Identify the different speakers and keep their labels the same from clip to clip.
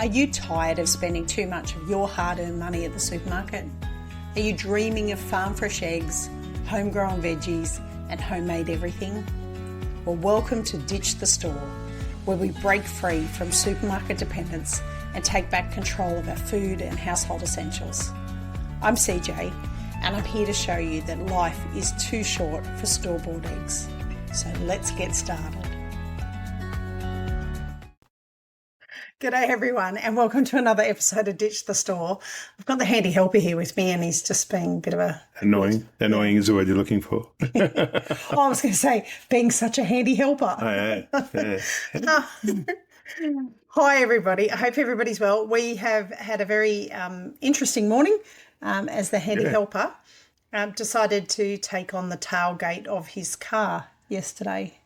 Speaker 1: Are you tired of spending too much of your hard-earned money at the supermarket? Are you dreaming of farm-fresh eggs, homegrown veggies, and homemade everything? Well, welcome to Ditch the Store, where we break free from supermarket dependence and take back control of our food and household essentials. I'm CJ, and I'm here to show you that life is too short for store-bought eggs. So let's get started. G'day everyone, and welcome to another episode of Ditch the Store. I've got the handy helper here with me, and he's just being a bit of a...
Speaker 2: Annoying. Annoying is the word you're looking for.
Speaker 1: I was going to say, being such a handy helper.
Speaker 2: Yeah.
Speaker 1: Hi everybody, I hope everybody's well. We have had a very interesting morning as the handy helper decided to take on the tailgate of his car yesterday.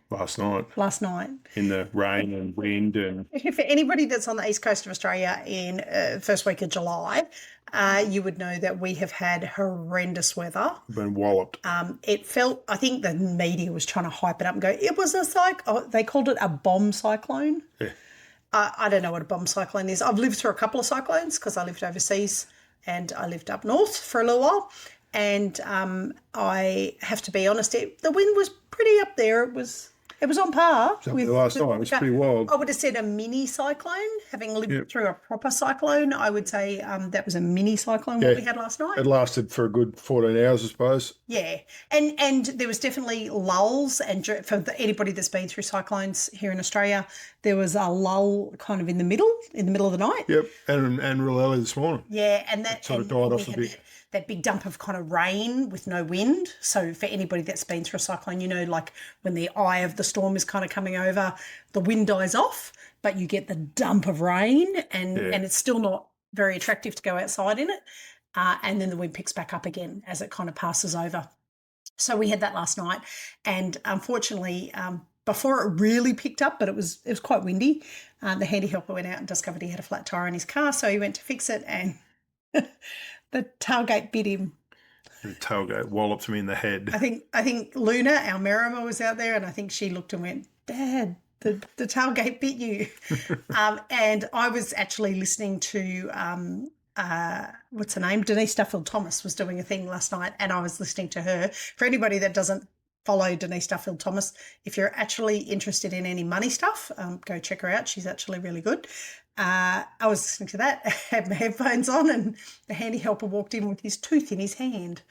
Speaker 2: Last night. In the rain and wind. And
Speaker 1: For anybody that's on the east coast of Australia in first week of July, you would know that we have had horrendous weather.
Speaker 2: Been walloped.
Speaker 1: It felt, I think the media was trying to hype it up and go, it was they called it a bomb cyclone.
Speaker 2: Yeah.
Speaker 1: I don't know what a bomb cyclone is. I've lived through a couple of cyclones because I lived overseas and I lived up north for a little while. And I have to be honest, the wind was pretty up there. It was on par.
Speaker 2: With last night, it was pretty wild.
Speaker 1: I would have said a mini cyclone. Having lived through a proper cyclone, I would say that was a mini cyclone what we had last night.
Speaker 2: It lasted for a good 14 hours, I suppose.
Speaker 1: Yeah. And there was definitely lulls. And for anybody that's been through cyclones here in Australia, there was a lull kind of in the middle of the night.
Speaker 2: Yep. And real early this morning.
Speaker 1: Yeah. And that
Speaker 2: sort of died off a bit.
Speaker 1: That big dump of kind of rain with no wind. So for anybody that's been through a cyclone, you know, like when the eye of the storm is kind of coming over, the wind dies off, but you get the dump of rain and it's still not very attractive to go outside in it. And then the wind picks back up again as it kind of passes over. So we had that last night. And unfortunately, before it really picked up, but it was quite windy, the handy helper went out and discovered he had a flat tire in his car. So he went to fix it and... the tailgate bit him.
Speaker 2: The tailgate walloped me in the head.
Speaker 1: I think Luna, our Merrimer, was out there, and I think she looked and went, "Dad, the tailgate bit you." And I was actually listening to what's her name? Denise Duffield Thomas was doing a thing last night, and I was listening to her. For anybody that doesn't follow Denise Duffield Thomas, if you're actually interested in any money stuff, go check her out. She's actually really good. I was listening to that, had my headphones on, and the handy helper walked in with his tooth in his hand,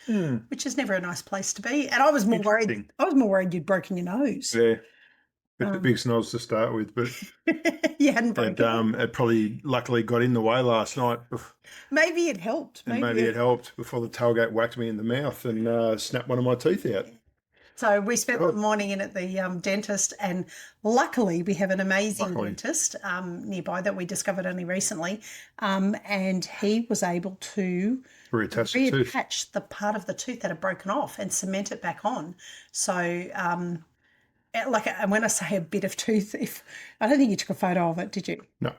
Speaker 1: which is never a nice place to be. And I was more worried. You'd broken your nose.
Speaker 2: Yeah, the big snobs to start with, but
Speaker 1: you hadn't broken.
Speaker 2: It probably luckily got in the way last night.
Speaker 1: Maybe it helped.
Speaker 2: Maybe it helped before the tailgate whacked me in the mouth and snapped one of my teeth out.
Speaker 1: So we spent the morning in at the dentist, and luckily we have an amazing dentist nearby that we discovered only recently, and he was able to reattach the part of the tooth that had broken off and cement it back on. So, and when I say a bit of tooth, I don't think you took a photo of it, did you?
Speaker 2: No.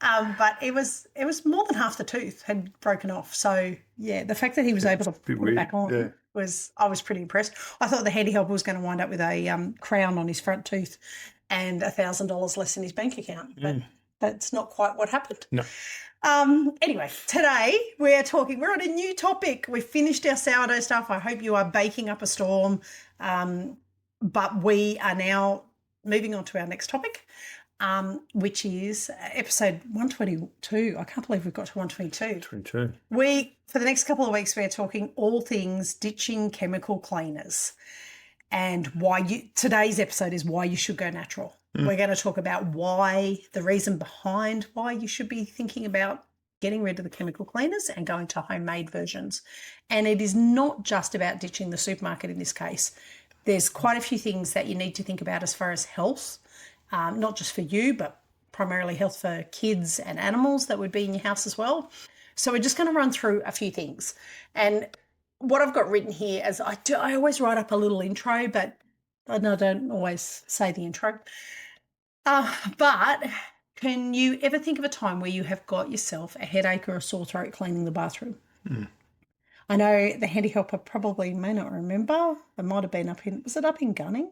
Speaker 1: But it was more than half the tooth had broken off. So yeah, the fact that he was able to put it back on. I was pretty impressed. I thought the handy helper was going to wind up with a crown on his front tooth and $1,000 less in his bank account, but that's not quite what happened.
Speaker 2: No.
Speaker 1: Anyway, today we're on a new topic. We've finished our sourdough stuff. I hope you are baking up a storm, but we are now moving on to our next topic, which is episode 122. I can't believe we've got to 122.
Speaker 2: 22.
Speaker 1: For the next couple of weeks, we're talking all things ditching chemical cleaners, and today's episode is why you should go natural. We're going to talk about the reason behind why you should be thinking about getting rid of the chemical cleaners and going to homemade versions. And it is not just about ditching the supermarket in this case. There's quite a few things that you need to think about as far as health, not just for you, but primarily health for kids and animals that would be in your house as well. So we're just going to run through a few things. And what I've got written here is I always write up a little intro, but I don't always say the intro. But can you ever think of a time where you have got yourself a headache or a sore throat cleaning the bathroom? I know the handy helper probably may not remember. It might have been was it up in Gunning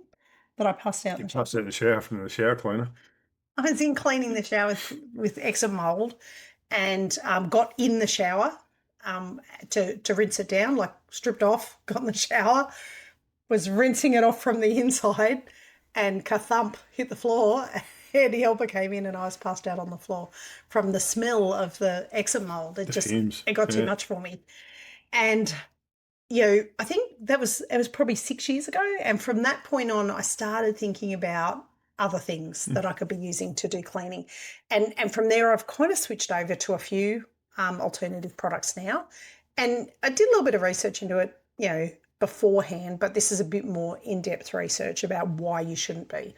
Speaker 1: that I passed out?
Speaker 2: Passed out in the shower from the shower cleaner.
Speaker 1: I was in cleaning the shower with eczema mold and got in the shower to rinse it down, like stripped off, got in the shower, was rinsing it off from the inside, and ka-thump, hit the floor. Eddie Helper came in and I was passed out on the floor from the smell of the eczema mold. It got too much for me. And, I think it was probably 6 years ago. And from that point on, I started thinking about other things that I could be using to do cleaning. And from there, I've kind of switched over to a few alternative products now. And I did a little bit of research into it, beforehand, but this is a bit more in-depth research about why you shouldn't be.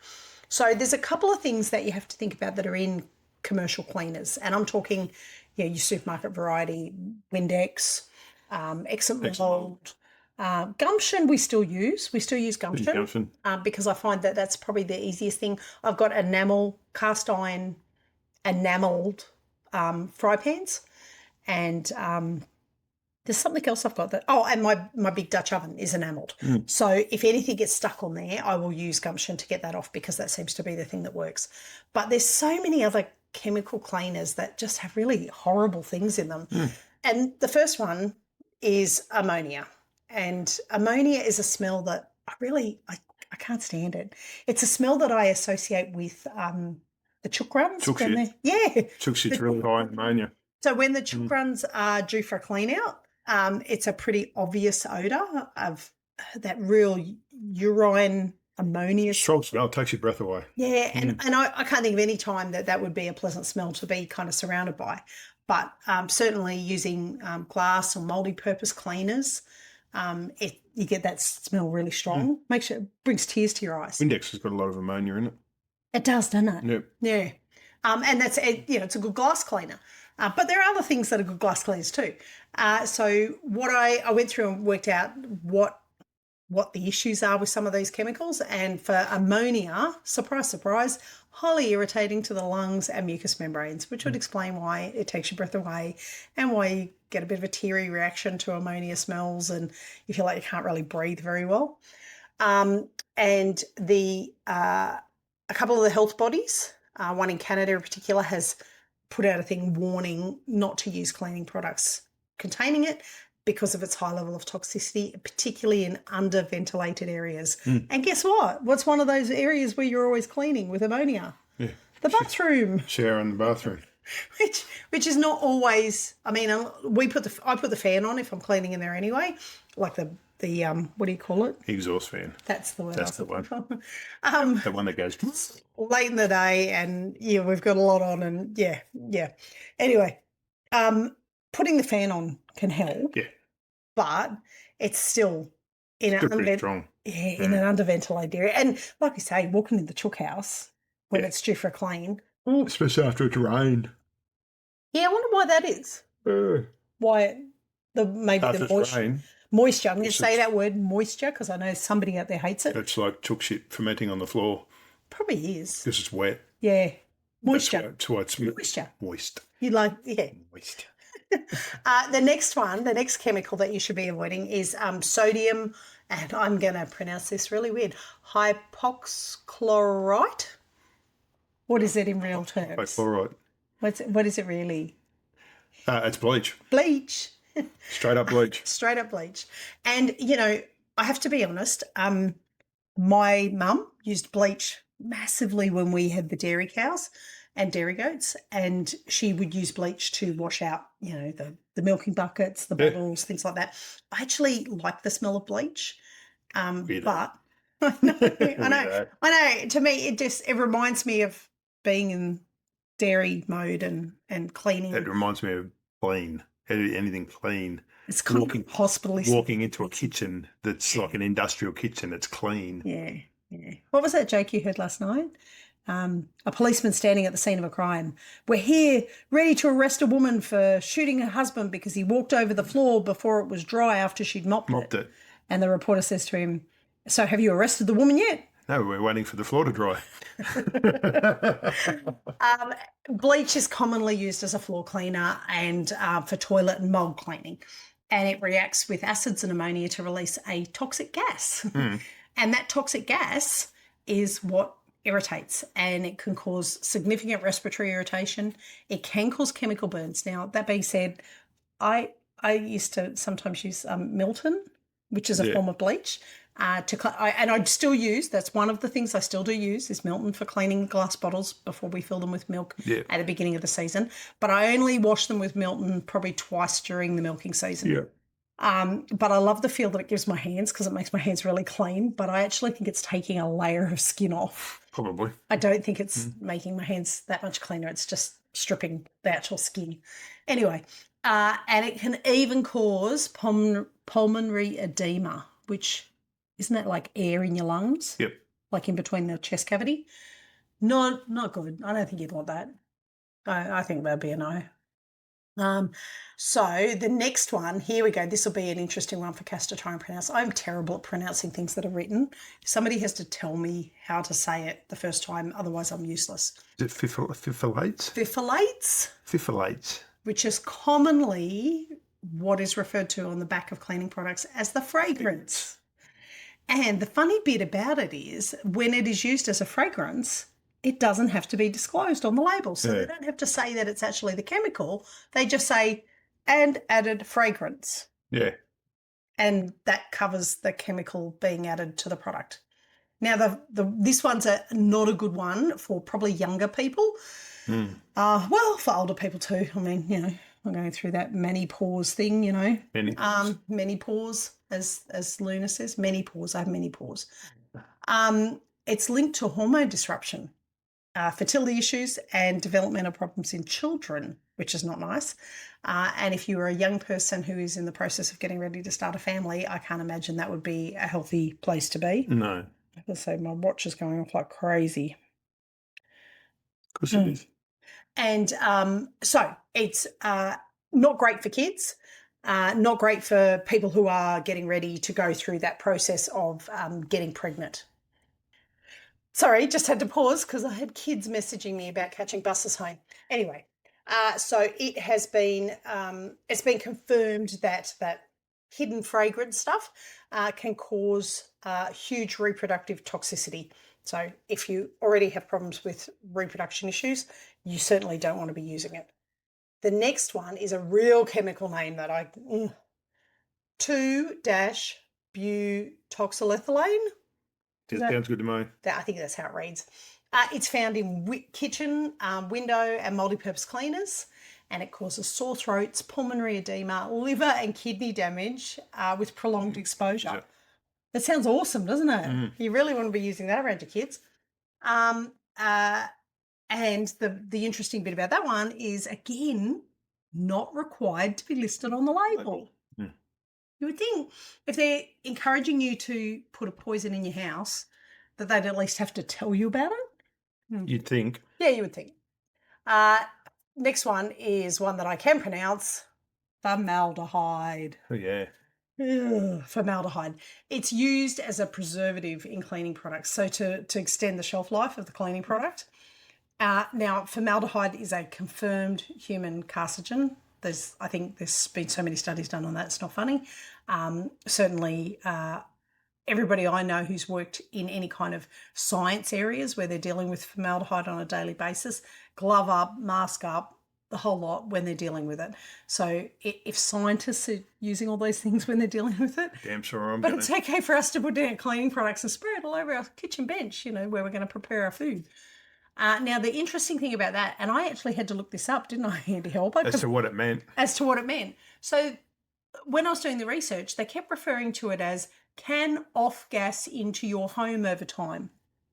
Speaker 1: So there's a couple of things that you have to think about that are in commercial cleaners. And I'm talking, your supermarket variety, Windex, eczema mold, gumption we still use. We still use gumption, because I find that that's probably the easiest thing. I've got cast iron enamelled fry pans, and there's something else I've got and my big Dutch oven is enamelled. So if anything gets stuck on there, I will use gumption to get that off, because that seems to be the thing that works. But there's so many other chemical cleaners that just have really horrible things in them. And the first one is ammonia. And ammonia is a smell that I can't stand it. It's a smell that I associate with the chook runs.
Speaker 2: Chook shit.
Speaker 1: Yeah.
Speaker 2: Chook shit's really high in ammonia.
Speaker 1: So when the chook runs are due for a clean out, it's a pretty obvious odour of that real urine ammonia.
Speaker 2: Strong smell, takes your breath away.
Speaker 1: Yeah, and I can't think of any time that would be a pleasant smell to be kind of surrounded by. But certainly using glass or multi-purpose cleaners, you get that smell really strong. Brings tears to your eyes.
Speaker 2: Windex has got a lot of ammonia in it.
Speaker 1: It does, doesn't it?
Speaker 2: Yep.
Speaker 1: Yeah. And that's, it's a good glass cleaner. But there are other things that are good glass cleaners too. So what I went through and worked out what the issues are with some of these chemicals. And for ammonia, surprise, surprise, highly irritating to the lungs and mucous membranes, which would explain why it takes your breath away and why you get a bit of a teary reaction to ammonia smells and you feel like you can't really breathe very well. And a couple of the health bodies, one in Canada in particular, has put out a thing warning not to use cleaning products containing it because of its high level of toxicity, particularly in under-ventilated areas. And guess what? What's one of those areas where you're always cleaning with ammonia? Yeah. The bathroom.
Speaker 2: Shower in the bathroom.
Speaker 1: Which is not always. I mean, I put the fan on if I'm cleaning in there anyway, like the what do you call it?
Speaker 2: Exhaust fan.
Speaker 1: That's the word.
Speaker 2: That's the one. The one that goes
Speaker 1: late in the day, and we've got a lot on, and yeah. Anyway, putting the fan on can help.
Speaker 2: Yeah,
Speaker 1: but it's still in an
Speaker 2: strong.
Speaker 1: Yeah, in an underventilated area, and like I say, walking in the chook house when it's due for a clean,
Speaker 2: especially after it's rained.
Speaker 1: Yeah, I wonder why that is. Why the moisture. I'm going to say that word, moisture, because I know somebody out there hates it.
Speaker 2: It's like chook shit fermenting on the floor.
Speaker 1: Probably is.
Speaker 2: Because it's wet.
Speaker 1: Yeah. Moisture.
Speaker 2: That's why it's
Speaker 1: moisture.
Speaker 2: Moist.
Speaker 1: You like, yeah.
Speaker 2: Moist.
Speaker 1: The next chemical that you should be avoiding is sodium, and I'm going to pronounce this really weird, hypoxchlorite. What is it in real terms?
Speaker 2: Hypochlorite.
Speaker 1: What is it really?
Speaker 2: It's bleach.
Speaker 1: Bleach.
Speaker 2: Straight up bleach.
Speaker 1: Straight up bleach. And, I have to be honest, my mum used bleach massively when we had the dairy cows and dairy goats, and she would use bleach to wash out, the milking buckets, the bottles, things like that. I actually like the smell of bleach, but I know. To me, it reminds me of being in dairy mode and cleaning.
Speaker 2: It reminds me of clean. Anything clean.
Speaker 1: It's kind of hospital-y.
Speaker 2: Walking into a kitchen that's like an industrial kitchen. It's clean.
Speaker 1: Yeah. What was that joke you heard last night? A policeman standing at the scene of a crime. We're here ready to arrest a woman for shooting her husband because he walked over the floor before it was dry after she'd mopped it. And the reporter says to him, so have you arrested the woman yet?
Speaker 2: No, we're waiting for the floor to dry.
Speaker 1: Bleach is commonly used as a floor cleaner and for toilet and mold cleaning. And it reacts with acids and ammonia to release a toxic gas. And that toxic gas is what irritates, and it can cause significant respiratory irritation. It can cause chemical burns. Now, that being said, I used to sometimes use Milton, which is a
Speaker 2: Yeah.
Speaker 1: form of bleach. And I'd still use, that's one of the things I still do use, is Milton for cleaning glass bottles before we fill them with milk
Speaker 2: Yeah.
Speaker 1: at the beginning of the season. But I only wash them with Milton probably twice during the milking season.
Speaker 2: Yeah.
Speaker 1: But I love the feel that it gives my hands because it makes my hands really clean. But I actually think it's taking a layer of skin off.
Speaker 2: Probably.
Speaker 1: I don't think it's making my hands that much cleaner. It's just stripping the actual skin. Anyway, and it can even cause pulmonary edema, which isn't that like air in your lungs?
Speaker 2: Yep.
Speaker 1: Like in between the chest cavity? Not good. I don't think you'd want that. I think that'd be a no. So the next one, here we go. This will be an interesting one for Cass to try and pronounce. I'm terrible at pronouncing things that are written. Somebody has to tell me how to say it the first time, otherwise I'm useless.
Speaker 2: Is it fifolates?
Speaker 1: Fifolates, which is commonly what is referred to on the back of cleaning products as the fragrance. And the funny bit about it is when it is used as a fragrance, it doesn't have to be disclosed on the label. So they don't have to say that it's actually the chemical. They just say, and added fragrance.
Speaker 2: Yeah.
Speaker 1: And that covers the chemical being added to the product. Now, this one's not a good one for probably younger people. Well, for older people too. I mean, I'm going through that menopause thing, menopause, as Luna says, menopause. I have menopause. It's linked to hormone disruption, fertility issues, and developmental problems in children, which is not nice. And if you are a young person who is in the process of getting ready to start a family, I can't imagine that would be a healthy place to be.
Speaker 2: No.
Speaker 1: Let's say my watch is going off like crazy.
Speaker 2: Of course it is.
Speaker 1: And so it's not great for kids, not great for people who are getting ready to go through that process of getting pregnant. Sorry, just had to pause because I had kids messaging me about catching buses home. Anyway, so it has been it's been confirmed that hidden fragrance stuff can cause huge reproductive toxicity. So if you already have problems with reproduction issues, you certainly don't want to be using it. The next one is a real chemical name that 2-butoxyethylene.
Speaker 2: Sounds good to me.
Speaker 1: I think that's how it reads. It's found in kitchen, window and multi-purpose cleaners, and it causes sore throats, pulmonary edema, liver and kidney damage with prolonged exposure. Yeah. That sounds awesome, doesn't it? You really want to be using that around your kids. And the interesting bit about that one is, again, not required to be listed on the label. You would think if they're encouraging you to put a poison in your house, that they'd at least have to tell you about it.
Speaker 2: You'd think.
Speaker 1: Yeah, you would think. Next one is one that I can pronounce, formaldehyde.
Speaker 2: Oh, yeah.
Speaker 1: Ugh, formaldehyde. It's used as a preservative in cleaning products, so to extend the shelf life of the cleaning product. Now, formaldehyde is a confirmed human carcinogen. I think there's been so many studies done on that, it's not funny. Certainly, everybody I know who's worked in any kind of science areas where they're dealing with formaldehyde on a daily basis, glove up, mask up, the whole lot when they're dealing with it. So if scientists are using all those things when they're dealing with it,
Speaker 2: damn sure
Speaker 1: but it's okay for us to put down cleaning products and spray it all over our kitchen bench, where we're going to prepare our food. Now, the interesting thing about that, and I actually had to look this up, didn't I, Andy Helber?
Speaker 2: As to what it meant.
Speaker 1: So when I was doing the research, they kept referring to it as can off-gas into your home over time.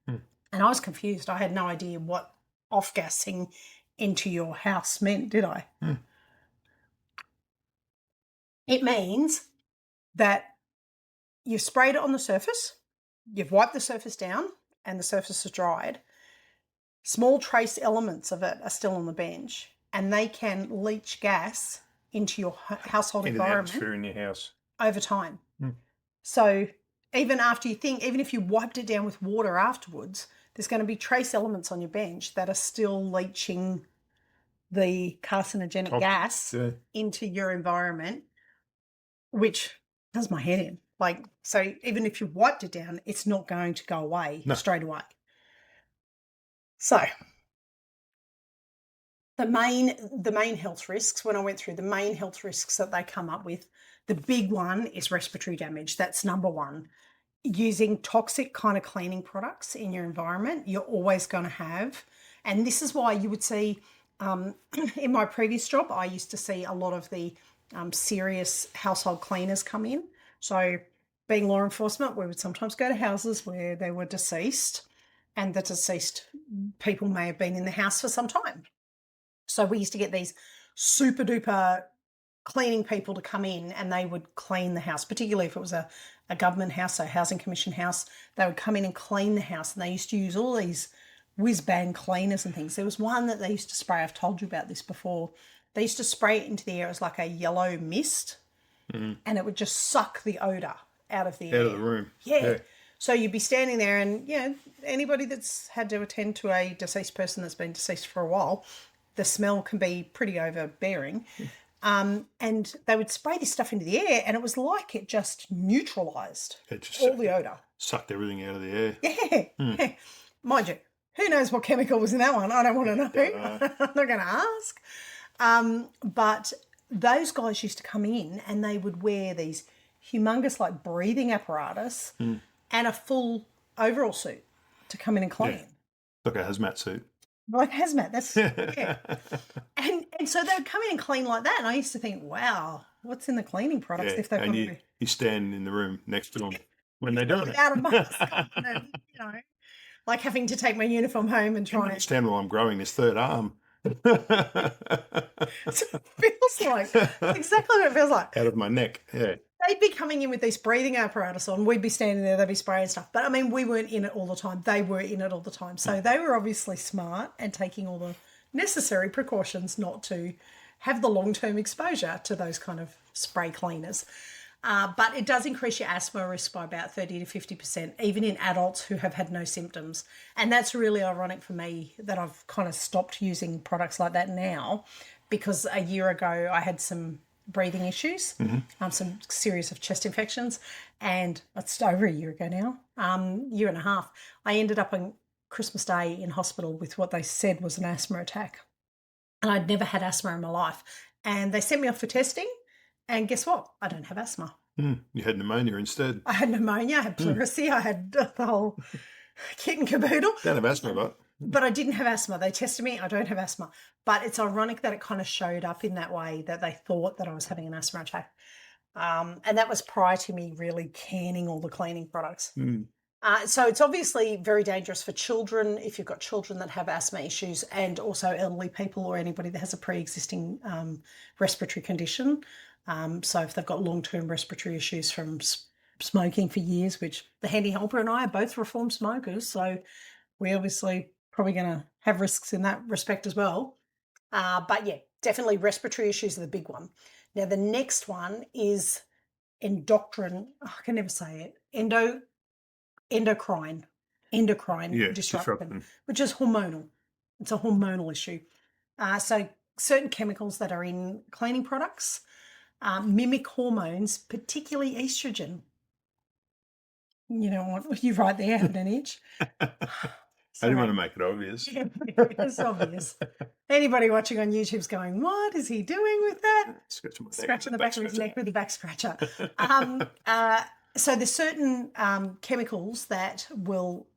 Speaker 1: And I was confused. I had no idea what off-gassing into your house meant, did I? It means that you've sprayed it on the surface, you've wiped the surface down, and the surface is dried. Small trace elements of it are still on the bench, and they can leach gas into your household environment,
Speaker 2: the atmosphere in your house
Speaker 1: over time. So even if you wiped it down with water afterwards, there's going to be trace elements on your bench that are still leaching the carcinogenic gas into your environment, which does my head in. So even if you wiped it down, it's not going to go away straight away. So the main health risks, when I went through the main health risks that they come up with, the big one is respiratory damage. That's number one. Using toxic kind of cleaning products in your environment, you're always going to have, and this is why you would see in my previous job, I used to see a lot of the serious household cleaners come in. So being law enforcement, we would sometimes go to houses where they were deceased, and the deceased people may have been in the house for some time. So we used to get these super duper cleaning people to come in, and they would clean the house, particularly if it was a government house, so housing commission house. They would come in and clean the house, and they used to use all these whiz-bang cleaners and things. There was one that they used to spray. I've told you about this before. They used to spray it into the air. It was like a yellow mist, and it would just suck the odour out of the air.
Speaker 2: Out of the room.
Speaker 1: Yeah. So you'd be standing there, and anybody that's had to attend to a deceased person that's been deceased for a while, the smell can be pretty overbearing. And they would spray this stuff into the air, and it was like it just neutralised all the odour.
Speaker 2: Sucked everything out of the air.
Speaker 1: Yeah. Mind you, who knows what chemical was in that one? I don't want to know. I'm not going to ask. But those guys used to come in, and they would wear these humongous like breathing apparatus and a full overall suit to come in and clean.
Speaker 2: Yeah. Like a hazmat suit.
Speaker 1: Like hazmat, that's yeah. And so they would come in and clean like that, and I used to think, wow, what's in the cleaning products if they've
Speaker 2: and you stand in the room next to them when they don't
Speaker 1: without a mask on, and, like having to take my uniform home and try and
Speaker 2: stand while I'm growing this third arm.
Speaker 1: That's what it feels like. That's exactly what it feels like.
Speaker 2: Out of my neck, yeah.
Speaker 1: They'd be coming in with these breathing apparatus on. We'd be standing there, they'd be spraying stuff. But I mean, we weren't in it all the time. They were in it all the time. So they were obviously smart and taking all the necessary precautions not to have the long-term exposure to those kind of spray cleaners. But it does increase your asthma risk by about 30 to 50%, even in adults who have had no symptoms. And that's really ironic for me that I've kind of stopped using products like that now, because a year ago I had some breathing issues, some serious of chest infections, and it's over a year ago now, year and a half. I ended up on Christmas Day in hospital with what they said was an asthma attack. And I'd never had asthma in my life. And they sent me off for testing, and guess what? I don't have asthma.
Speaker 2: You had pneumonia instead.
Speaker 1: I had pneumonia, I had pleurisy, I had the whole kit and caboodle.
Speaker 2: Don't have asthma,
Speaker 1: but I didn't have asthma. They tested me. I don't have asthma. But it's ironic that it kind of showed up in that way, that they thought that I was having an asthma attack. And that was prior to me really canning all the cleaning products. So it's obviously very dangerous for children if you've got children that have asthma issues, and also elderly people or anybody that has a pre-existing respiratory condition. So if they've got long-term respiratory issues from smoking for years, which the handy helper and I are both reformed smokers, so we obviously probably going to have risks in that respect as well. But yeah, definitely respiratory issues are the big one. Now, the next one is endocrine. Oh, I can never say it. Endocrine disruption, which is hormonal. It's a hormonal issue. So certain chemicals that are in cleaning products mimic hormones, particularly estrogen. You know what? You're right there, having an itch.
Speaker 2: I didn't want to make it obvious.
Speaker 1: Yeah, it's obvious. Anybody watching on YouTube's going, what is he doing with that? Scratching the back of his neck with a back scratcher. So there's certain chemicals that will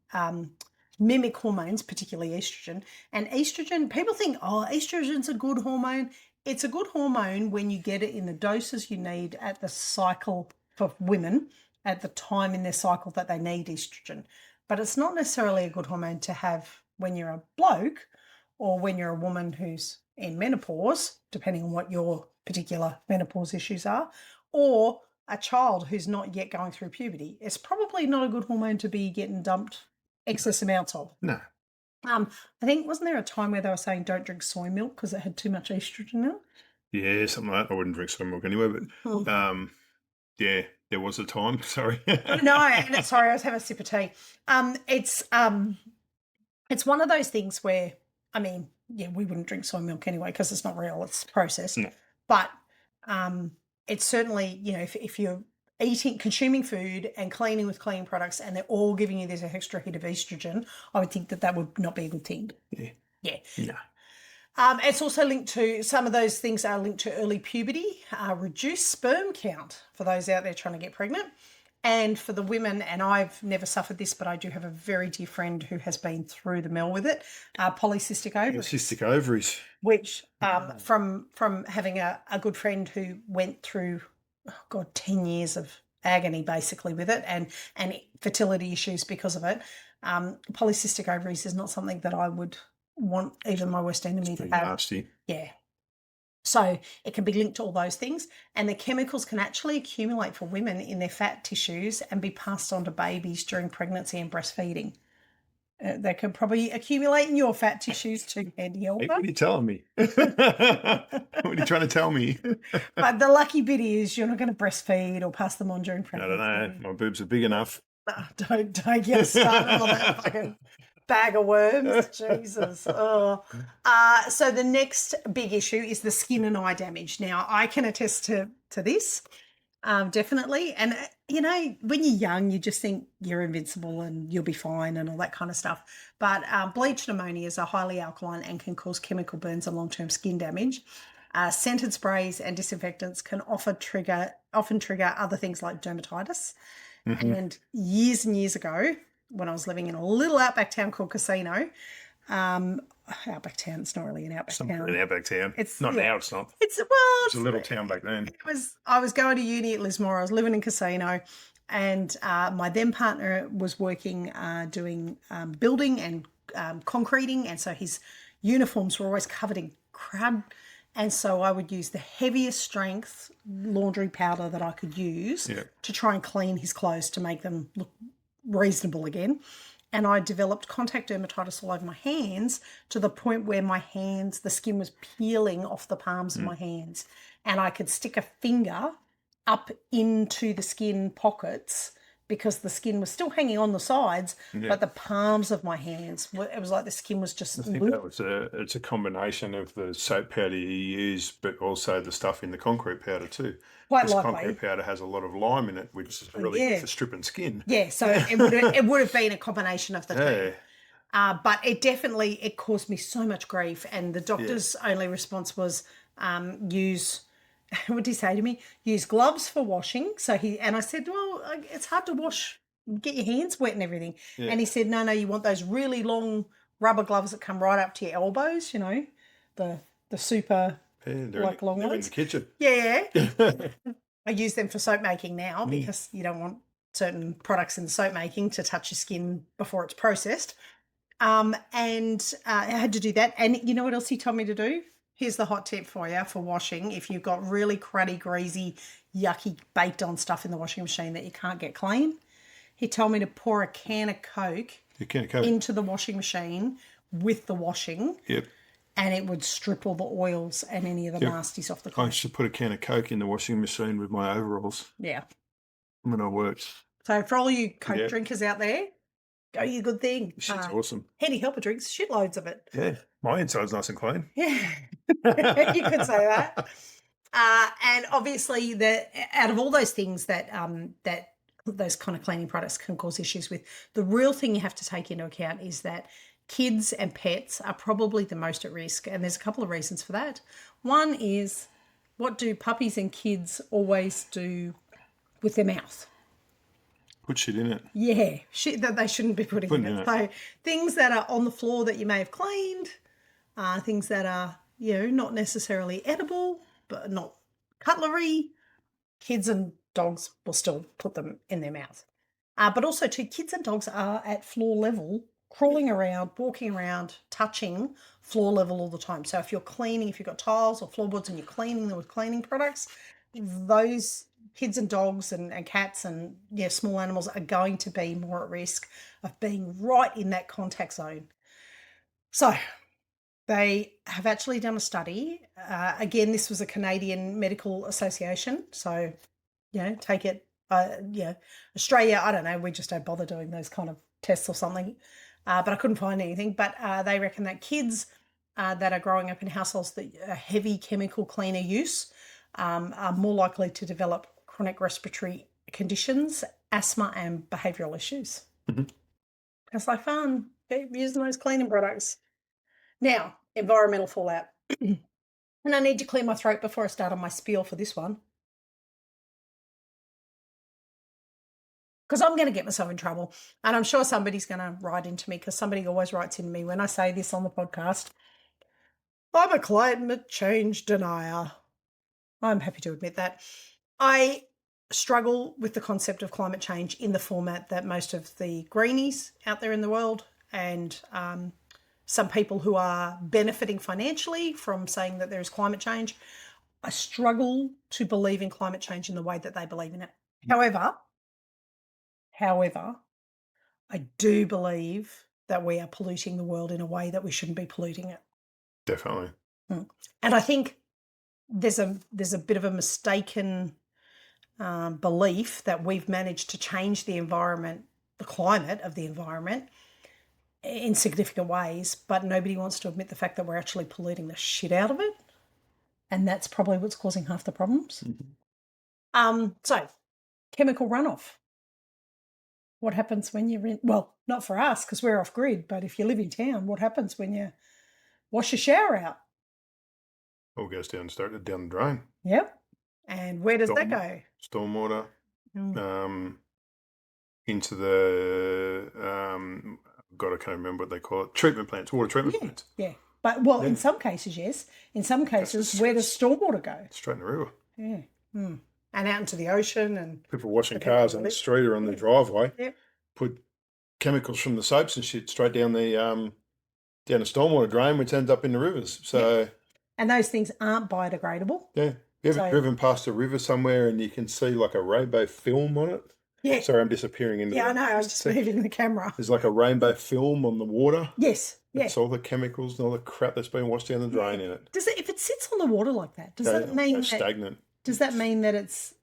Speaker 1: mimic hormones, particularly estrogen. And estrogen, people think, oh, estrogen's a good hormone. It's a good hormone when you get it in the doses you need at the cycle for women, at the time in their cycle that they need estrogen. But it's not necessarily a good hormone to have when you're a bloke or when you're a woman who's in menopause, depending on what your particular menopause issues are, or a child who's not yet going through puberty. It's probably not a good hormone to be getting dumped excess amounts of.
Speaker 2: No.
Speaker 1: I think, wasn't there a time where they were saying don't drink soy milk because it had too much estrogen in it?
Speaker 2: Yeah, something like that. I wouldn't drink soy milk anyway, but yeah, there was a time. Sorry.
Speaker 1: No, and sorry, I was having a sip of tea. It's one of those things where, I mean, yeah, we wouldn't drink soy milk anyway because it's not real, it's processed.
Speaker 2: No.
Speaker 1: But it's certainly, if you're consuming food and cleaning with cleaning products, and they're all giving you this extra hit of estrogen, I would think that would not be a good thing.
Speaker 2: Yeah.
Speaker 1: Yeah.
Speaker 2: No.
Speaker 1: It's also linked to, some of those things are linked to early puberty, reduced sperm count for those out there trying to get pregnant. And for the women, and I've never suffered this, but I do have a very dear friend who has been through the mill with it, polycystic ovaries.
Speaker 2: Polycystic ovaries.
Speaker 1: Which, from having a good friend who went through, 10 years of agony basically with it, and fertility issues because of it, polycystic ovaries is not something that I would want even my worst enemy to have.
Speaker 2: Nasty.
Speaker 1: Yeah. So it can be linked to all those things, and the chemicals can actually accumulate for women in their fat tissues and be passed on to babies during pregnancy and breastfeeding. They could probably accumulate in your fat tissues too, Andy.
Speaker 2: What are you telling me? What are you trying to tell me?
Speaker 1: But the lucky bit is you're not going to breastfeed or pass them on during
Speaker 2: I
Speaker 1: pregnancy.
Speaker 2: don't know. My boobs are big enough.
Speaker 1: Don't get started on that fucking bag of worms. Jesus. Oh. So the next big issue is the skin and eye damage. Now, I can attest to this, definitely. And, when you're young, you just think you're invincible and you'll be fine and all that kind of stuff. But bleach and ammonias are highly alkaline and can cause chemical burns and long-term skin damage. Scented sprays and disinfectants can often trigger other things like dermatitis.
Speaker 2: Mm-hmm.
Speaker 1: And years ago, when I was living in a little outback town called Casino, outback town, it's not really an outback
Speaker 2: It's not
Speaker 1: town.
Speaker 2: an outback town.
Speaker 1: It's
Speaker 2: not
Speaker 1: yeah.
Speaker 2: now, it's not.
Speaker 1: It's
Speaker 2: a little town back then.
Speaker 1: I was going to uni at Lismore. I was living in Casino, and my then partner was working doing building and concreting, and so his uniforms were always covered in crud. And so I would use the heaviest strength laundry powder that I could use to try and clean his clothes to make them look reasonable again. And I developed contact dermatitis all over my hands to the point where my hands, the skin was peeling off the palms of my hands. And I could stick a finger up into the skin pockets because the skin was still hanging on the sides, but the palms of my hands, it was like the skin was just...
Speaker 2: I think it's a combination of the soap powder you use, but also the stuff in the concrete powder too.
Speaker 1: Quite
Speaker 2: Because
Speaker 1: likely.
Speaker 2: concrete powder has a lot of lime in it, which is really good for stripping skin.
Speaker 1: Yeah, so it would have been a combination of the two. But it caused me so much grief, and the doctor's only response was use... What did he say to me? Use gloves for washing. And I said, well, it's hard to wash, get your hands wet and everything. Yeah. And he said, no, you want those really long rubber gloves that come right up to your elbows, the super long ones.
Speaker 2: In the kitchen.
Speaker 1: Yeah. I use them for soap making now because you don't want certain products in soap making to touch your skin before it's processed. And I had to do that. And you know what else he told me to do? Here's the hot tip for you for washing. If you've got really cruddy, greasy, yucky, baked on stuff in the washing machine that you can't get clean, he told me to pour a can of Coke into the washing machine with the washing.
Speaker 2: Yep.
Speaker 1: And it would strip all the oils and any of the nasties off the clothes.
Speaker 2: I used to put a can of Coke in the washing machine with my overalls.
Speaker 1: Yeah.
Speaker 2: When I worked.
Speaker 1: So for all you Coke drinkers out there, go you good thing.
Speaker 2: Shit's awesome.
Speaker 1: Handy Helper drinks, shitloads of it.
Speaker 2: Yeah. My inside's nice and clean.
Speaker 1: Yeah. You could say that. And obviously, out of all those things that those kind of cleaning products can cause issues with, the real thing you have to take into account is that kids and pets are probably the most at risk. And there's a couple of reasons for that. One is, what do puppies and kids always do with their mouth?
Speaker 2: Put shit in it.
Speaker 1: Yeah, shit that they shouldn't be putting in it. So things that are on the floor that you may have cleaned, things that are, not necessarily edible, but not cutlery, kids and dogs will still put them in their mouth. But also too, kids and dogs are at floor level, crawling around, walking around, touching floor level all the time. So if you've got tiles or floorboards and you're cleaning them with cleaning products, those kids and dogs and cats and small animals are going to be more at risk of being right in that contact zone. So they have actually done a study. Again, this was a Canadian Medical Association. So, take it, Australia, I don't know, we just don't bother doing those kind of tests or something. But I couldn't find anything. But they reckon that kids that are growing up in households that are heavy chemical cleaner use are more likely to develop chronic respiratory conditions, asthma, and behavioural issues.
Speaker 2: Mhm.
Speaker 1: It's like fun. Keep using those cleaning products. Now, environmental fallout. And I need to clear my throat before I start on my spiel for this one, because I'm going to get myself in trouble. And I'm sure somebody's going to write into me, because somebody always writes into me when I say this on the podcast. I'm a climate change denier. I'm happy to admit that. I struggle with the concept of climate change in the format that most of the greenies out there in the world and some people who are benefiting financially from saying that there is climate change, I struggle to believe in climate change in the way that they believe in it. However, I do believe that we are polluting the world in a way that we shouldn't be polluting it.
Speaker 2: Definitely.
Speaker 1: And I think there's a bit of a mistaken belief that we've managed to change the environment, the climate of the environment, in significant ways, but nobody wants to admit the fact that we're actually polluting the shit out of it. And that's probably what's causing half the problems. So, chemical runoff. What happens when you're in, well, not for us because we're off grid, but if you live in town, what happens when you wash your shower out?
Speaker 2: All goes down the drain.
Speaker 1: Yep. And where does that go?
Speaker 2: Stormwater. Into the God, I can't remember what they call it. Treatment plants, water treatment plants.
Speaker 1: Yeah. But in some cases, yes. In some cases, where does stormwater go?
Speaker 2: Straight in the river.
Speaker 1: Yeah. And out into the ocean, and
Speaker 2: people washing cars on the street or on the driveway.
Speaker 1: Yep.
Speaker 2: Put chemicals from the soaps and shit straight down the stormwater drain, which ends up in the rivers. So
Speaker 1: and those things aren't biodegradable.
Speaker 2: Yeah. You ever driven past a river somewhere and you can see like a rainbow film on it?
Speaker 1: Yeah.
Speaker 2: Sorry, I'm disappearing into
Speaker 1: I know. I was just moving the camera.
Speaker 2: There's like a rainbow film on the water.
Speaker 1: Yes. Yeah.
Speaker 2: It's all the chemicals and all the crap that's been washed down the drain in it.
Speaker 1: If it sits on the water like that, does that mean
Speaker 2: it's stagnant?
Speaker 1: Does that mean that it's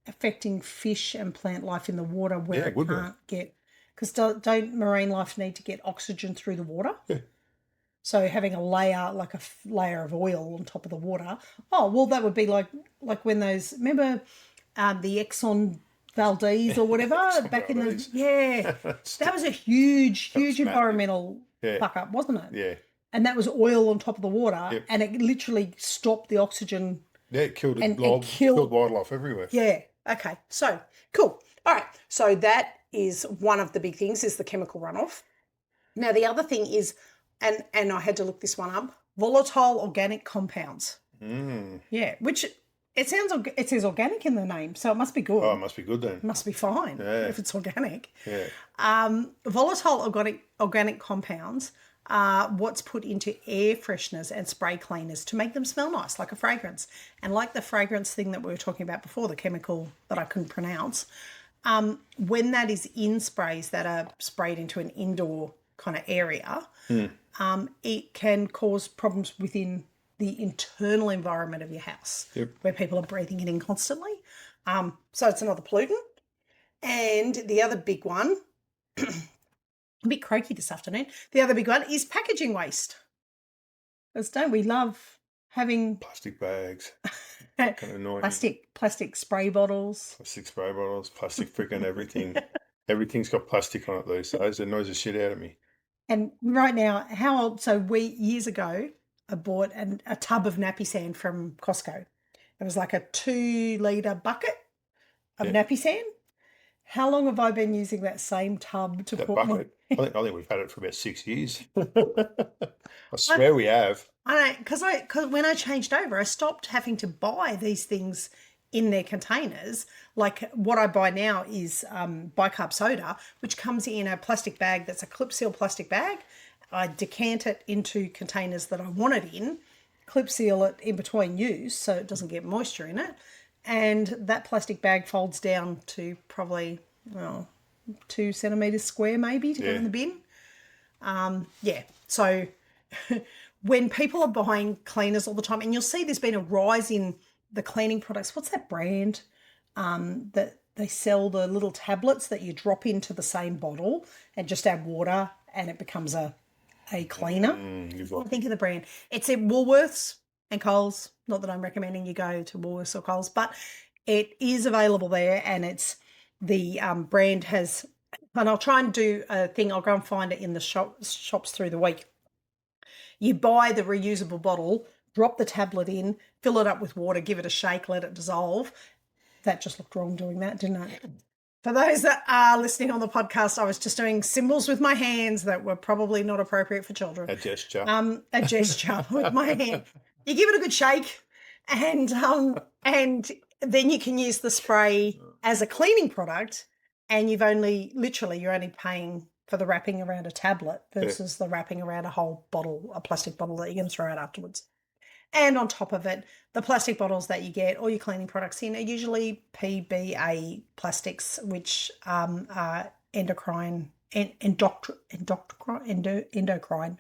Speaker 1: affecting fish and plant life in the water where it can't get? Because don't marine life need to get oxygen through the water?
Speaker 2: Yeah.
Speaker 1: So having a layer, like a layer of oil on top of the water. Oh, well, that would be like when those, remember the Exxon Valdez or whatever back in the, that was a huge environmental fuck up, wasn't it?
Speaker 2: Yeah.
Speaker 1: And that was oil on top of the water, and it literally stopped the oxygen.
Speaker 2: Yeah, it killed wildlife everywhere.
Speaker 1: Yeah. Okay. So cool. All right. So that is one of the big things, is the chemical runoff. Now the other thing is, and I had to look this one up, volatile organic compounds. Yeah, which it says organic in the name, so it must be good.
Speaker 2: Oh, it must be good then.
Speaker 1: It must be fine if it's organic.
Speaker 2: Yeah.
Speaker 1: Volatile organic compounds are what's put into air fresheners and spray cleaners to make them smell nice, like a fragrance. And like the fragrance thing that we were talking about before, the chemical that I couldn't pronounce, when that is in sprays that are sprayed into an indoor kind of area, it can cause problems within the internal environment of your house, where people are breathing it in constantly. So it's another pollutant. And the other big one, a bit croaky this afternoon, the other big one is packaging waste. Because don't we love having
Speaker 2: plastic bags? Kind of annoying.
Speaker 1: Plastic spray bottles.
Speaker 2: Plastic spray bottles, plastic freaking everything. Everything's got plastic on it these days. It annoys the shit out of me.
Speaker 1: And right now, how old? So years ago, I bought a tub of nappy sand from Costco. It was like a 2-litre bucket of nappy sand. How long have I been using that same tub to put
Speaker 2: bucket? I think we've had it for about 6 years. I swear we have.
Speaker 1: I know, because when I changed over, I stopped having to buy these things in their containers. Like what I buy now is bicarb soda, which comes in a plastic bag that's a clip seal plastic bag. I decant it into containers that I want it in, clip seal it in between use so it doesn't get moisture in it, and that plastic bag folds down to probably 2 centimetres square maybe to go in the bin. So when people are buying cleaners all the time, and you'll see there's been a rise in the cleaning products. What's that brand that they sell, the little tablets that you drop into the same bottle and just add water and it becomes a cleaner? I think of the brand. It's at Woolworths and Coles. Not that I'm recommending you go to Woolworths or Coles, but it is available there, and it's the brand has, and I'll try and do a thing. I'll go and find it in the shops through the week. You buy the reusable bottle, drop the tablet in, fill it up with water, give it a shake, let it dissolve. That just looked wrong doing that, didn't it? For those that are listening on the podcast, I was just doing symbols with my hands that were probably not appropriate for children.
Speaker 2: A gesture.
Speaker 1: A gesture with my hand. You give it a good shake, and then you can use the spray as a cleaning product, and you're only paying for the wrapping around a tablet versus the wrapping around a whole bottle, a plastic bottle that you're going to throw out afterwards. And on top of it, the plastic bottles that you get all your cleaning products in are usually PBA plastics, which are endocrine. Endocrine.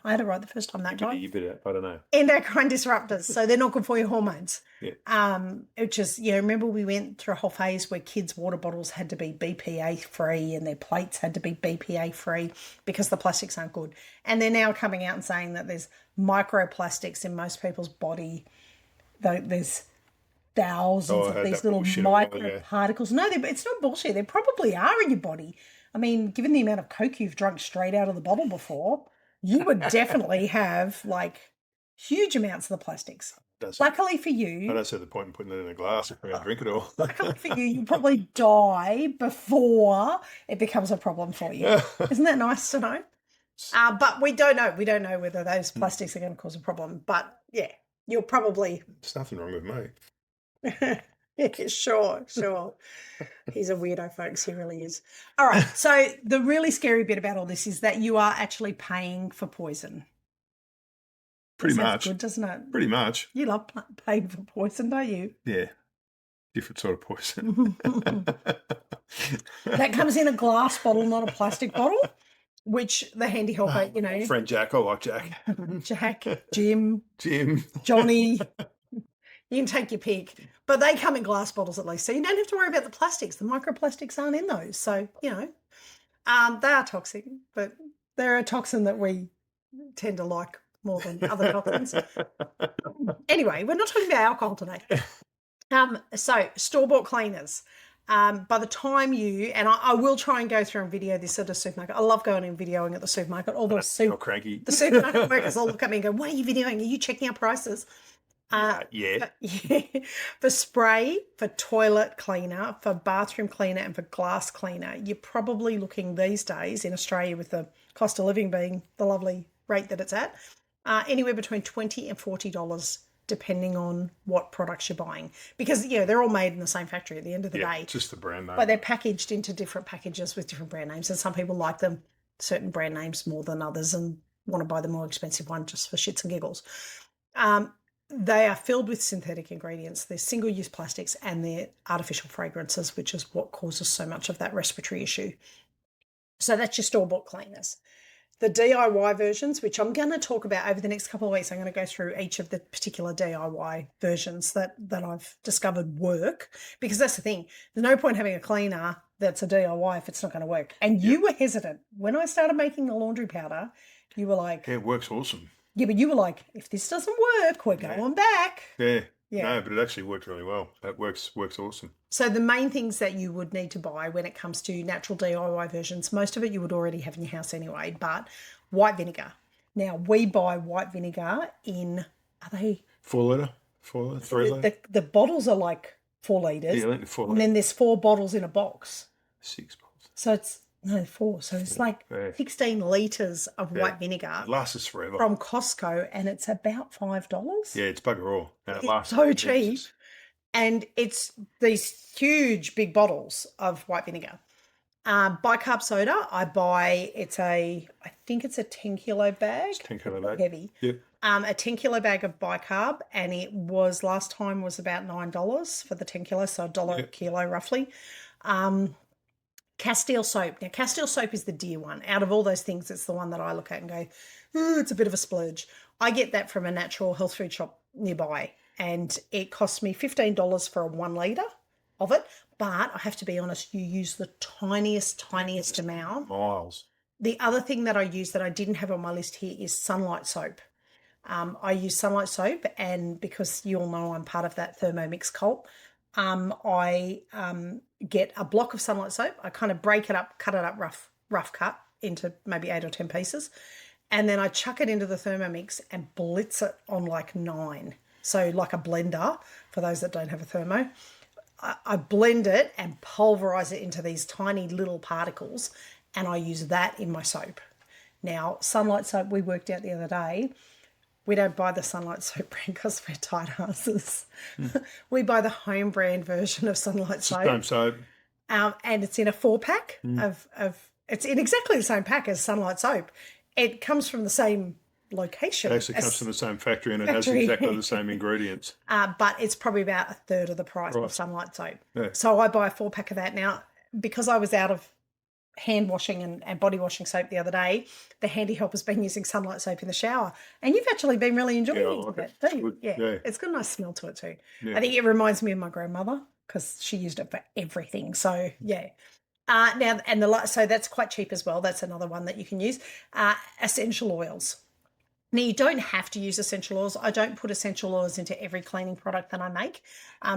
Speaker 1: I had it right the first time that time.
Speaker 2: I don't know.
Speaker 1: Endocrine disruptors. So they're not good for your hormones.
Speaker 2: Yeah.
Speaker 1: Which is, remember we went through a whole phase where kids' water bottles had to be BPA free and their plates had to be BPA free because the plastics aren't good. And they're now coming out and saying that there's microplastics in most people's body. There's thousands of these little microparticles. No, it's not bullshit. They probably are in your body. I mean, given the amount of Coke you've drunk straight out of the bottle before, you would definitely have huge amounts of the plastics. Luckily for you,
Speaker 2: I don't see the point in putting it in a glass if we're going to drink it all.
Speaker 1: Luckily for you, you probably die before it becomes a problem for you. Isn't that nice to know? But we don't know. We don't know whether those plastics are going to cause a problem. But yeah, you'll probably.
Speaker 2: There's nothing wrong with me.
Speaker 1: Yeah, sure. He's a weirdo, folks. He really is. All right. So the really scary bit about all this is that you are actually paying for poison.
Speaker 2: Pretty much.
Speaker 1: Good, doesn't it?
Speaker 2: Pretty much.
Speaker 1: You love paying for poison, don't you?
Speaker 2: Yeah. Different sort of poison.
Speaker 1: That comes in a glass bottle, not a plastic bottle, which the handy helper,
Speaker 2: Friend Jack, I like Jack.
Speaker 1: Jack, Jim, Johnny. You can take your pick. But they come in glass bottles at least, so you don't have to worry about the plastics. The microplastics aren't in those. So, they are toxic, but they're a toxin that we tend to like more than other toxins. Anyway, we're not talking about alcohol today. So, store-bought cleaners. By the time and I will try and go through and video this at a supermarket. I love going and videoing at the supermarket. All the supermarket workers all look at me and go, "What are you videoing? Are you checking our prices?" For spray, for toilet cleaner, for bathroom cleaner, and for glass cleaner, you're probably looking these days in Australia, with the cost of living being the lovely rate that it's at, anywhere between $20 and $40, depending on what products you're buying. Because, they're all made in the same factory at the end of the day.
Speaker 2: Just the brand name.
Speaker 1: But they're packaged into different packages with different brand names. And some people like them, certain brand names, more than others, and want to buy the more expensive one just for shits and giggles. They are filled with synthetic ingredients. They're single-use plastics and they're artificial fragrances, which is what causes so much of that respiratory issue. So that's your store-bought cleaners. The DIY versions, which I'm going to talk about over the next couple of weeks, I'm going to go through each of the particular DIY versions that I've discovered work, because that's the thing. There's no point having a cleaner that's a DIY if it's not going to work. And you were hesitant. When I started making the laundry powder, you were like...
Speaker 2: Yeah, it works awesome.
Speaker 1: Yeah, but you were like, if this doesn't work, we're going back.
Speaker 2: Yeah. No, but it actually worked really well. It works awesome.
Speaker 1: So the main things that you would need to buy when it comes to natural DIY versions, most of it you would already have in your house anyway, but white vinegar. Now, we buy white vinegar in, are they?
Speaker 2: 4 litre? 4 litre? 3 litre?
Speaker 1: The bottles are like 4 litres.
Speaker 2: Yeah, I think 4 litre.
Speaker 1: And then there's 4 bottles in a box.
Speaker 2: 6 bottles.
Speaker 1: So it's... No, 4. So it's like 16 litres of white vinegar.
Speaker 2: It lasts us forever.
Speaker 1: From Costco, and it's about $5.
Speaker 2: Yeah, it's bugger all. And it lasts
Speaker 1: so cheap. And it's these huge big bottles of white vinegar. Bicarb soda, I buy, I think it's a 10 kilo bag.
Speaker 2: It's 10 kilo bag.
Speaker 1: Heavy.
Speaker 2: Yep.
Speaker 1: A 10 kilo bag of bicarb, and it was, last time was about $9 for the 10 kilos, so $1 a kilo roughly. Castile soap. Now, Castile soap is the dear one. Out of all those things, it's the one that I look at and go, it's a bit of a splurge. I get that from a natural health food shop nearby, and it costs me $15 for a 1 litre of it. But I have to be honest, you use the tiniest amount.
Speaker 2: Miles.
Speaker 1: The other thing that I use that I didn't have on my list here is Sunlight soap. I use Sunlight soap, and because you all know I'm part of that Thermomix cult, I get a block of Sunlight soap. I kind of break it up, cut it up rough cut into maybe 8 or 10 pieces. And then I chuck it into the Thermomix and blitz it on like 9. So like a blender, for those that don't have a thermo. I blend it and pulverize it into these tiny little particles, and I use that in my soap. Now, Sunlight soap, we worked out the other day, we don't buy the Sunlight soap brand because we're tight asses. We buy the home brand version of Sunlight soap.
Speaker 2: Same soap.
Speaker 1: And it's in a 4-pack of it's in exactly the same pack as Sunlight soap. It comes from the same location.
Speaker 2: It actually comes from the same factory, and it has exactly the same ingredients.
Speaker 1: But it's probably about a third of the price of Sunlight soap.
Speaker 2: Yeah.
Speaker 1: So I buy a 4-pack of that now. Because I was out of hand washing and body washing soap the other day, the handy helper's been using Sunlight soap in the shower, and you've actually been really enjoying it too. Yeah, it's got a nice smell to it too. I think it reminds me of my grandmother because she used it for everything. So yeah. Now and so that's quite cheap as well. That's another one that you can use. Essential oils. Now, you don't have to use essential oils. I don't put essential oils into every cleaning product that I make.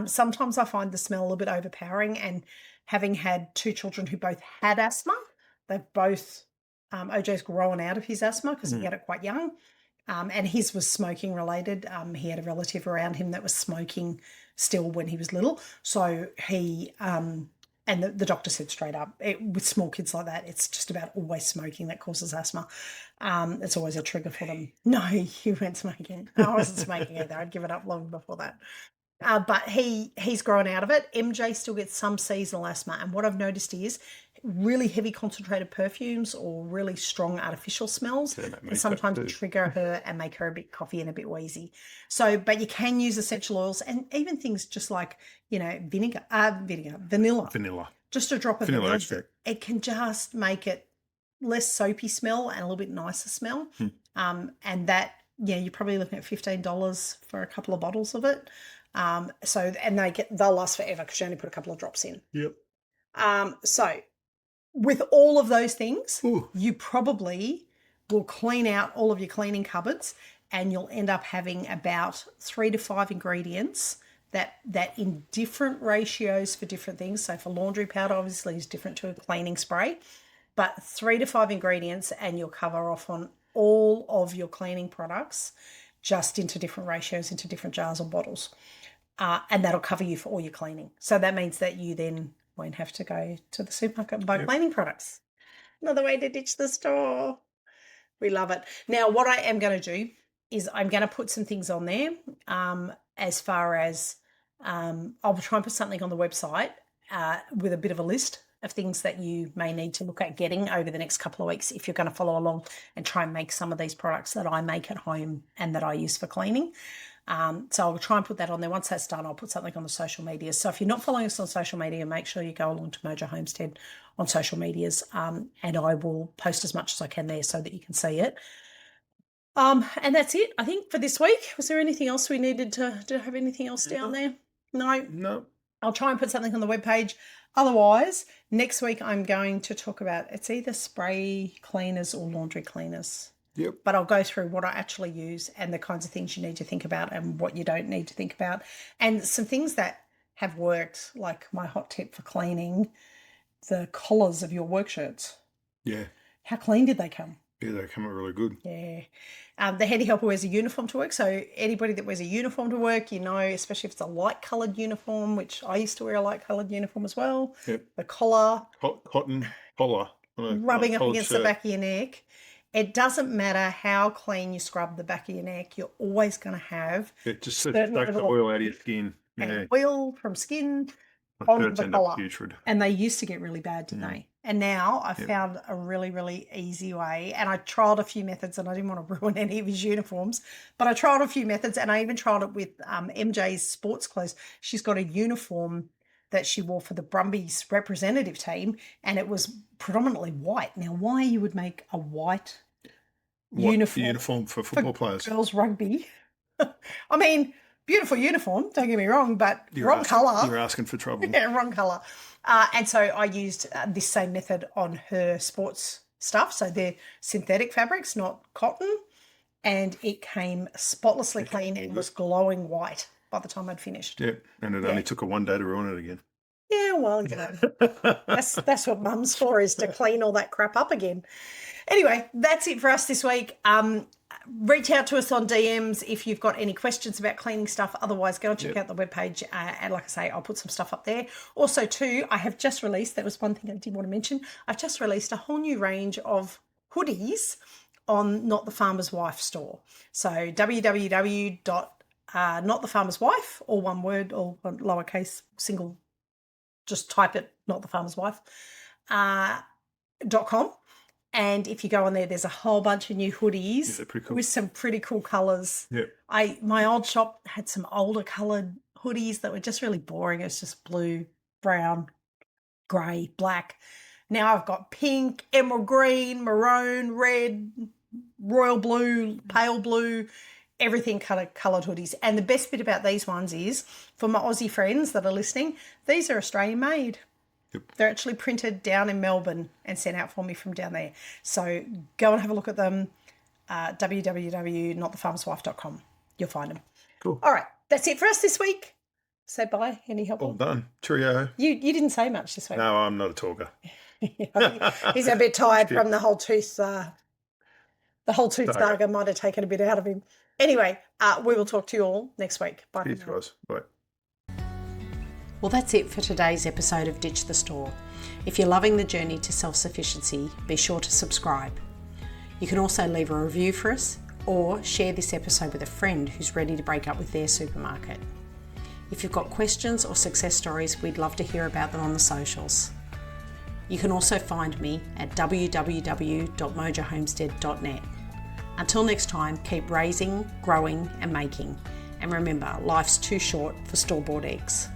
Speaker 1: Sometimes I find the smell a little bit overpowering, and having had 2 children who both had asthma, they've both, OJ's grown out of his asthma because he had it quite young, and his was smoking related. He had a relative around him that was smoking still when he was little. So he... and the doctor said straight up, with small kids like that, it's just about always smoking that causes asthma. It's always a trigger for them. No, you weren't smoking. I wasn't smoking either. I'd given up long before that. But he's grown out of it. MJ still gets some seasonal asthma. And what I've noticed is really heavy concentrated perfumes or really strong artificial smells can sometimes trigger her and make her a bit coughy and a bit wheezy. So, but you can use essential oils and even things just like, vanilla. Just a drop of vanilla extract. It can just make it less soapy smell and a little bit nicer smell. And that, you're probably looking at $15 for a couple of bottles of it. And they'll last forever because you only put a couple of drops in.
Speaker 2: Yep.
Speaker 1: So with all of those things, you probably will clean out all of your cleaning cupboards, and you'll end up having about 3 to 5 ingredients that in different ratios for different things. So for laundry powder, obviously, is different to a cleaning spray, but 3 to 5 ingredients, and you'll cover off on all of your cleaning products just into different ratios, into different jars or bottles. And that'll cover you for all your cleaning. So that means that you then won't have to go to the supermarket and buy cleaning products. Another way to ditch the store. We love it. Now, what I am going to do is I'm going to put some things on there as far as I'll try and put something on the website with a bit of a list of things that you may need to look at getting over the next couple of weeks if you're going to follow along and try and make some of these products that I make at home and that I use for cleaning. So I'll try and put that on there. Once that's done, I'll put something on the social media. So if you're not following us on social media, make sure you go along to Mojo Homestead on social medias, and I will post as much as I can there so that you can see it. And that's it, I think, for this week. Was there anything else we needed to have anything else down there? No. I'll try and put something on the webpage. Otherwise, next week I'm going to talk about, it's either spray cleaners or laundry cleaners.
Speaker 2: Yep.
Speaker 1: But I'll go through what I actually use and the kinds of things you need to think about and what you don't need to think about. And some things that have worked, like my hot tip for cleaning the collars of your work shirts.
Speaker 2: Yeah.
Speaker 1: How clean did they come?
Speaker 2: Yeah, they come out really good.
Speaker 1: Yeah. The handy helper wears a uniform to work. So anybody that wears a uniform to work, especially if it's a light coloured uniform, which I used to wear a light coloured uniform as well.
Speaker 2: Yep.
Speaker 1: The collar.
Speaker 2: Cotton collar.
Speaker 1: Rubbing up against the back of your neck. It doesn't matter how clean you scrub the back of your neck. You're always going to have...
Speaker 2: It just sucks the oil out of your skin.
Speaker 1: Yeah. Oil from skin
Speaker 2: My
Speaker 1: on
Speaker 2: shirts
Speaker 1: the
Speaker 2: end up
Speaker 1: collar.
Speaker 2: putrid.
Speaker 1: And they used to get really bad, didn't they? And now I've found a really, really easy way. And I tried a few methods, and I didn't want to ruin any of his uniforms, but I tried a few methods, and I even tried it with MJ's sports clothes. She's got a uniform that she wore for the Brumbies representative team, and it was predominantly white. Now, why you would make a white uniform
Speaker 2: for football players?
Speaker 1: Girls rugby. I mean, beautiful uniform, don't get me wrong, but wrong colour.
Speaker 2: You're asking for trouble.
Speaker 1: Yeah, wrong colour. And so I used this same method on her sports stuff. So they're synthetic fabrics, not cotton, and it came spotlessly clean and was glowing white. by the time I'd finished.
Speaker 2: Yeah, and it only took her one day to ruin it again.
Speaker 1: Yeah, well, that's what mum's for, is to clean all that crap up again. Anyway, that's it for us this week. Reach out to us on DMs if you've got any questions about cleaning stuff. Otherwise, go and check out the webpage. And like I say, I'll put some stuff up there. Also, too, I have just released, that was one thing I did want to mention, I've just released a whole new range of hoodies on Not the Farmer's Wife store. So www.notthefarmerswife, all one word, all lowercase, single, just type it, Not the Farmer's Wife, .com. And if you go on there, there's a whole bunch of new hoodies with some pretty cool colours.
Speaker 2: Yep.
Speaker 1: My old shop had some older coloured hoodies that were just really boring. It was just blue, brown, grey, black. Now I've got pink, emerald green, maroon, red, royal blue, pale blue, everything coloured hoodies. And the best bit about these ones is, for my Aussie friends that are listening, these are Australian made.
Speaker 2: Yep.
Speaker 1: They're actually printed down in Melbourne and sent out for me from down there. So go and have a look at them. www.notthefarmerswife.com. You'll find them.
Speaker 2: Cool.
Speaker 1: All right. That's it for us this week. Say bye. Any help?
Speaker 2: All done. Cheerio.
Speaker 1: You didn't say much this week.
Speaker 2: No, I'm not a talker.
Speaker 1: He's a bit tired from the whole tooth. The whole tooth saga might have taken a bit out of him. Anyway, we will talk to you all next week. Bye.
Speaker 2: Cheers, guys. Bye.
Speaker 1: Well, that's it for today's episode of Ditch the Store. If you're loving the journey to self-sufficiency, be sure to subscribe. You can also leave a review for us or share this episode with a friend who's ready to break up with their supermarket. If you've got questions or success stories, we'd love to hear about them on the socials. You can also find me at www.mojohomestead.net. Until next time, keep raising, growing and making. And remember, life's too short for store-bought eggs.